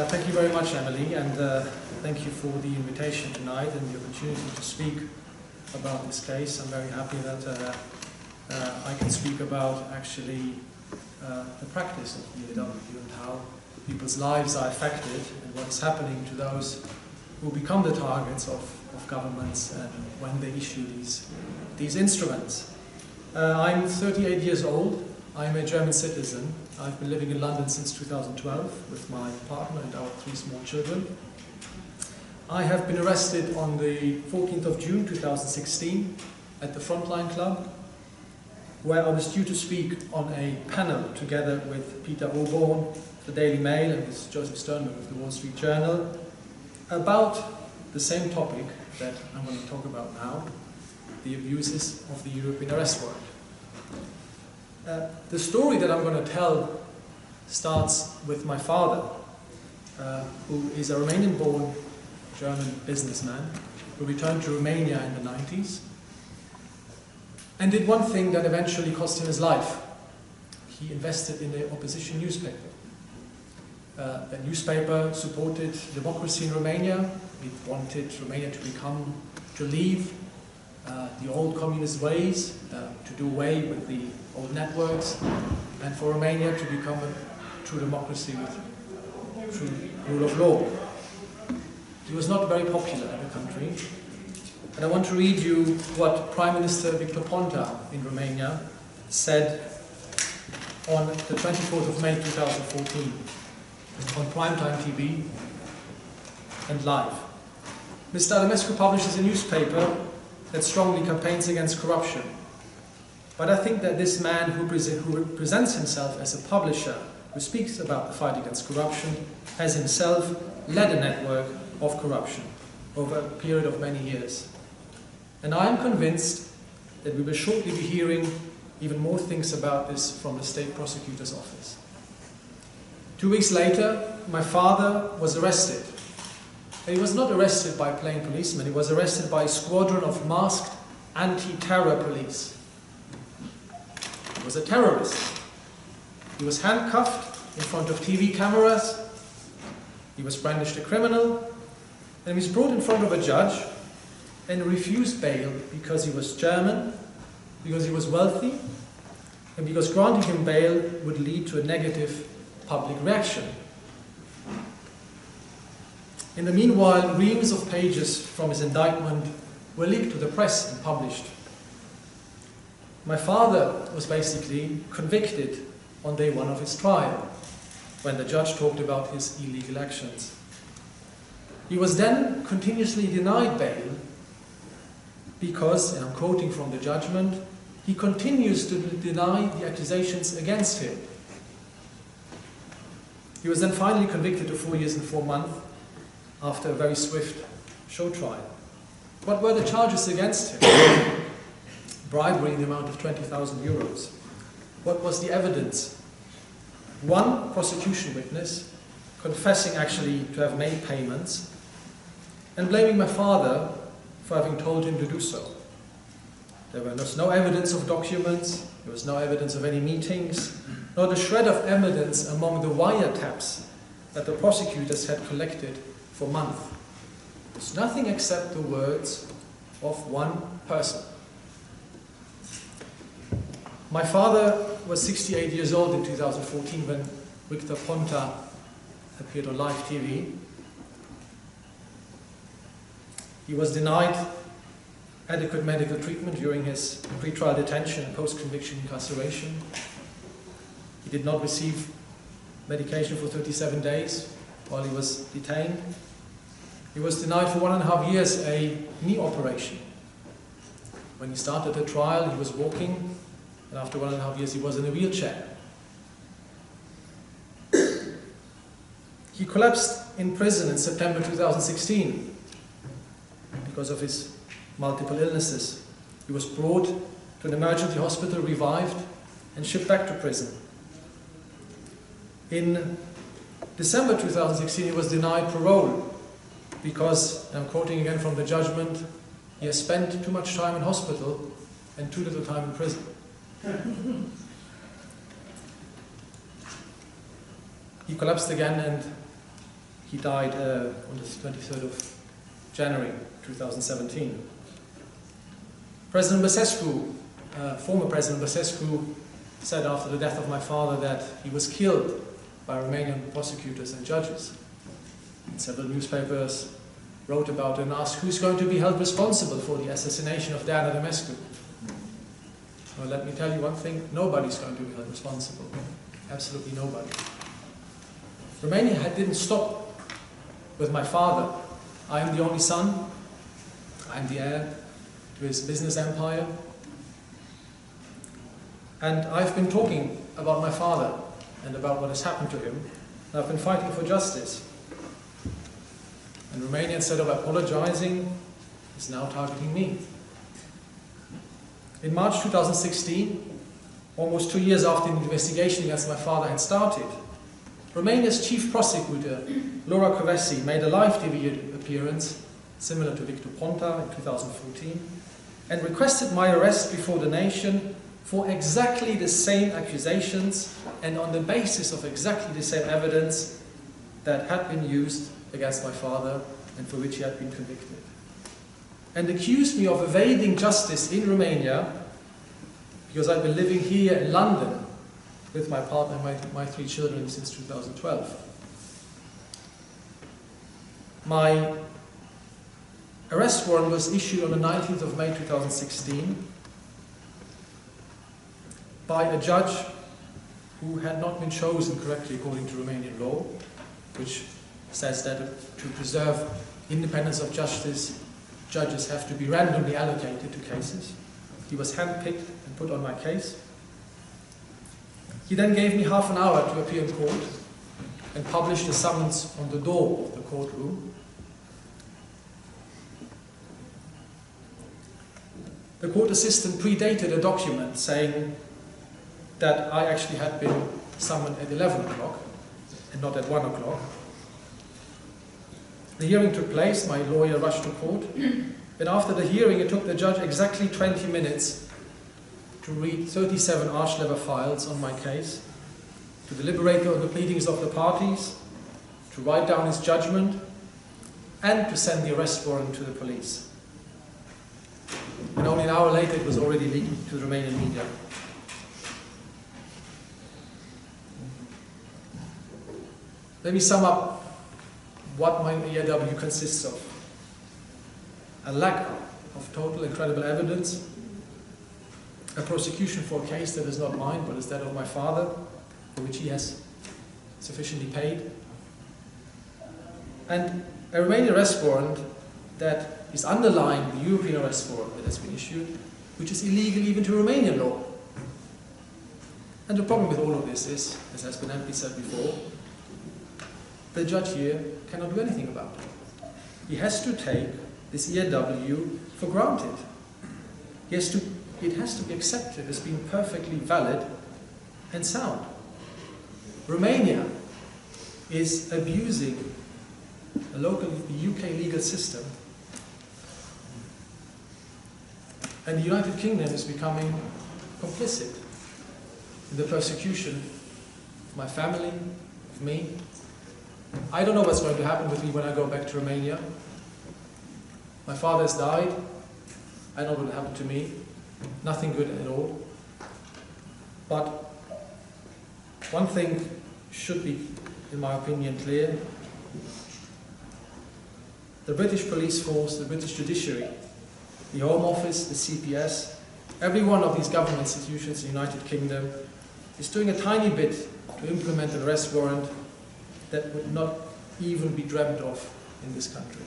Thank you very much, Emily, and thank you for the invitation tonight and the opportunity to speak about this case. I'm very happy that I can speak about actually the practice of the AW and how people's lives are affected and what is happening to those who become the targets of governments and when they issue these instruments. I'm 38 years old. I'm a German citizen. I've been living in London since 2012 with my partner and our 3 small children. I have been arrested on the 14th of June 2016 at the Frontline Club, where I was due to speak on a panel together with Peter Oborn, the Daily Mail, and with Joseph Sternberg of the Wall Street Journal about the same topic that I'm going to talk about now, the abuses of the European Arrest Warrant. The story that I'm going to tell starts with my father, who is a Romanian-born German businessman who returned to Romania in the 90s and did one thing that eventually cost him his life. He invested in the opposition newspaper. That newspaper supported democracy in Romania. It wanted Romania to leave the old communist ways, to do away with the old networks, and for Romania to become a true democracy with true rule of law. He was not very popular in the country, and I want to read you what Prime Minister Victor Ponta in Romania said on the 24th of May 2014 on primetime TV and live. Mr. Adamescu publishes a newspaper that strongly campaigns against corruption. But I think that this man who presents himself as a publisher, who speaks about the fight against corruption, has himself led a network of corruption over a period of many years. And I am convinced that we will shortly be hearing even more things about this from the State Prosecutor's Office. 2 weeks later, my father was arrested. And he was not arrested by plain policemen, he was arrested by a squadron of masked anti-terror police. He was a terrorist. He was handcuffed in front of TV cameras, he was brandished a criminal, and he was brought in front of a judge and refused bail because he was German, because he was wealthy, and because granting him bail would lead to a negative public reaction. In the meanwhile, reams of pages from his indictment were leaked to the press and published. My father was basically convicted on day 1 of his trial, when the judge talked about his illegal actions. He was then continuously denied bail because, and I'm quoting from the judgment, he continues to deny the accusations against him. He was then finally convicted to 4 years and 4 months after a very swift show trial. What were the charges against him? Bribery in the amount of 20,000 euros. What was the evidence? One prosecution witness confessing actually to have made payments and blaming my father for having told him to do so. There was no evidence of documents, there was no evidence of any meetings, not a shred of evidence among the wiretaps that the prosecutors had collected for months. There's nothing except the words of one person. My father was 68 years old in 2014 when Victor Ponta appeared on live TV. He was denied adequate medical treatment during his pre-trial detention and post-conviction incarceration. He did not receive medication for 37 days while he was detained. He was denied for 1.5 years a knee operation. When he started the trial, he was walking, and after 1.5 years he was in a wheelchair. He collapsed in prison in September 2016 because of his multiple illnesses. He was brought to an emergency hospital, revived, and shipped back to prison. In December 2016, he was denied parole because, I'm quoting again from the judgment, he has spent too much time in hospital and too little time in prison. He collapsed again and He died on the 23rd of January 2017. President Adamescu, former President Adamescu, said after the death of my father that he was killed by Romanian prosecutors and judges. And several newspapers wrote about it and asked who's going to be held responsible for the assassination of Dan Adamescu. Well, let me tell you one thing, nobody's going to be held responsible. Absolutely nobody. Romania didn't stop with my father. I am the only son. I am the heir to his business empire. And I've been talking about my father and about what has happened to him. And I've been fighting for justice. And Romania, instead of apologizing, is now targeting me. In March 2016, almost 2 years after the investigation against my father had started, Romania's chief prosecutor, Laura Kövesi, made a live TV appearance, similar to Victor Ponta in 2014, and requested my arrest before the nation for exactly the same accusations and on the basis of exactly the same evidence that had been used against my father and for which he had been convicted. And accused me of evading justice in Romania because I've been living here in London with my partner and my 3 children since 2012. My arrest warrant was issued on the 19th of May 2016 by a judge who had not been chosen correctly according to Romanian law, which says that to preserve independence of justice, judges have to be randomly allocated to cases. He was handpicked and put on my case. He then gave me half an hour to appear in court and published a summons on the door of the courtroom. The court assistant predated a document saying that I actually had been summoned at 11 o'clock and not at 1 o'clock. The hearing took place, my lawyer rushed to court, and after the hearing it took the judge exactly 20 minutes to read 37 arch-level files on my case, to deliberate on the pleadings of the parties, to write down his judgment, and to send the arrest warrant to the police. And only an hour later it was already leaked to the Romanian media. Let me sum up what my EAW consists of. A lack of total and credible evidence, a prosecution for a case that is not mine but is that of my father, for which he has sufficiently paid, and a Romanian arrest warrant that is underlying the European arrest warrant that has been issued, which is illegal even to Romanian law. And the problem with all of this is, as has been amply said before, the judge here cannot do anything about it. He has to take this EAW for granted. It has to be accepted as being perfectly valid and sound. Romania is abusing a local UK legal system, and the United Kingdom is becoming complicit in the persecution of my family, of me. I don't know what's going to happen with me when I go back to Romania. My father has died. I know what will happen to me. Nothing good at all. But one thing should be, in my opinion, clear. The British police force, the British judiciary, the Home Office, the CPS, every one of these government institutions in the United Kingdom is doing a tiny bit to implement an arrest warrant that would not even be dreamt of in this country.